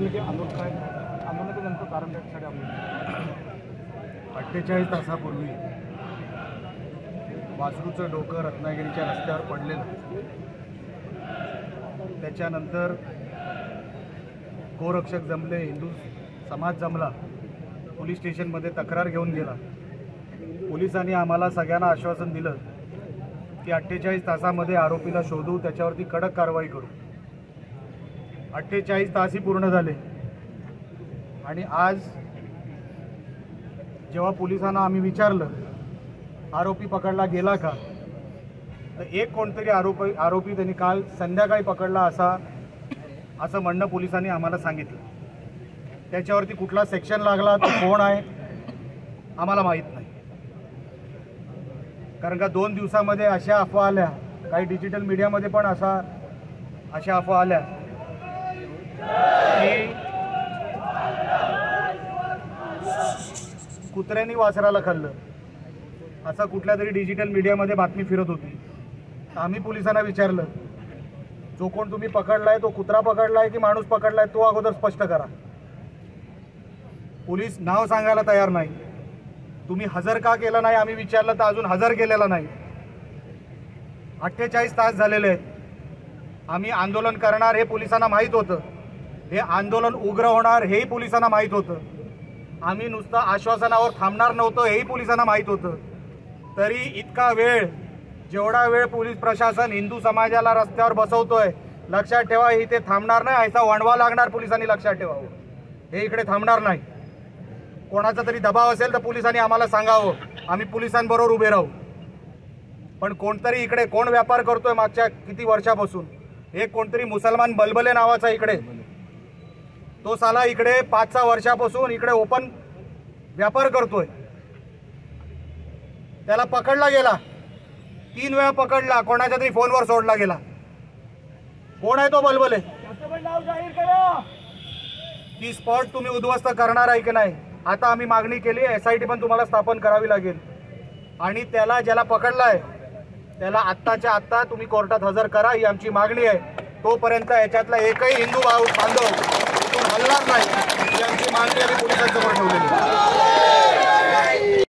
सांगितलं की आंदोलनाचं नेमकं कारण त्यासाठी आंदोलन 48 तासापूर्वी वासरूचं डोकं रत्नागिरीच्या रस्त्यावर पडलेलं. त्याच्यानंतर गोरक्षक जमले, हिंदू समाज जमला, पोलीस स्टेशनमध्ये तक्रार घेऊन गेला. पोलिसांनी आम्हाला सगळ्यांना आश्वासन दिलं की 48 तासामध्ये आरोपीला शोधू, त्याच्यावरती कडक कारवाई करू. 48 तासही पूर्ण झाले आणि आज जेव्हा पोलिसांना आम्ही विचारलं आरोपी पकडला गेला का, तर एक कोणतरी आरोपी त्यांनी काल संध्याकाळी पकडला असं म्हणणं पोलिसांनी आम्हाला सांगितलं. त्याच्यावरती कुठला सेक्शन लागला, तो कोण आहे आम्हाला माहीत नाही. कारण का 2 दिवसामध्ये अशा अफवा आल्या, काही डिजिटल मीडियामध्ये पण अशा अफवा आल्या की कुत्र्यांनी वासराला खाल्लं, असं कुठल्या तरी डिजिटल मीडियामध्ये बातमी फिरत होती. आम्ही पोलिसांना विचारलं, जो कोण तुम्ही पकडलाय तो कुत्रा पकडलाय की माणूस पकडलाय, तो अगोदर स्पष्ट करा. पोलीस नाव सांगायला तयार नाही. तुम्ही हजर का केला नाही आम्ही विचारलं तर अजून हजर केलेला नाही. 48 तास झालेले आहेत. आम्ही आंदोलन करणार हे पोलिसांना माहीत होतं, हे आंदोलन उग्र होणार हेही पोलिसांना माहीत होतं. आम्ही नुसतं आश्वासनावर थांबणार नव्हतं हेही पोलिसांना माहीत होतं. तरी इतका वेळ, जेवढा वेळ पोलीस प्रशासन हिंदू समाजाला रस्त्यावर बसवतोय, लक्षात ठेवा इथे थांबणार नाही. ऐसा वणवा लागणार, पोलिसांनी लक्षात ठेवावं. हे इकडे थांबणार नाही. कोणाचा तरी दबाव असेल तर पोलिसांनी आम्हाला सांगावं, आम्ही पोलिसांबरोबर उभे राहू. पण कोणतरी इकडे कोण व्यापार करतोय मागच्या किती वर्षापासून, एक कोणतरी मुसलमान बलबले नावाचा इकडे, तो साला इकडे 5-6 वर्षापासून इकडे ओपन व्यापार करतोय. त्याला पकडला गेला, 3 वेळा पकडला, कोणाच्या तरी फोनवर सोडला गेला. कोण आहे तो बलबले? ती स्पॉट तुम्ही उद्ध्वस्त करणार आहे की नाही? आता आम्ही मागणी केली, SIT पण तुम्हाला स्थापन करावी लागेल. आणि ज्याला पकडलाय त्याला आत्ताच्या आत्ता तुम्ही कोर्टात हजर करा, ही आमची मागणी आहे. तोपर्यंत याच्यातला एकही हिंदू बांधव इथून हलणार नाही, ही आमची मागणी आम्ही पोलिसांसमोर ठेवलेली.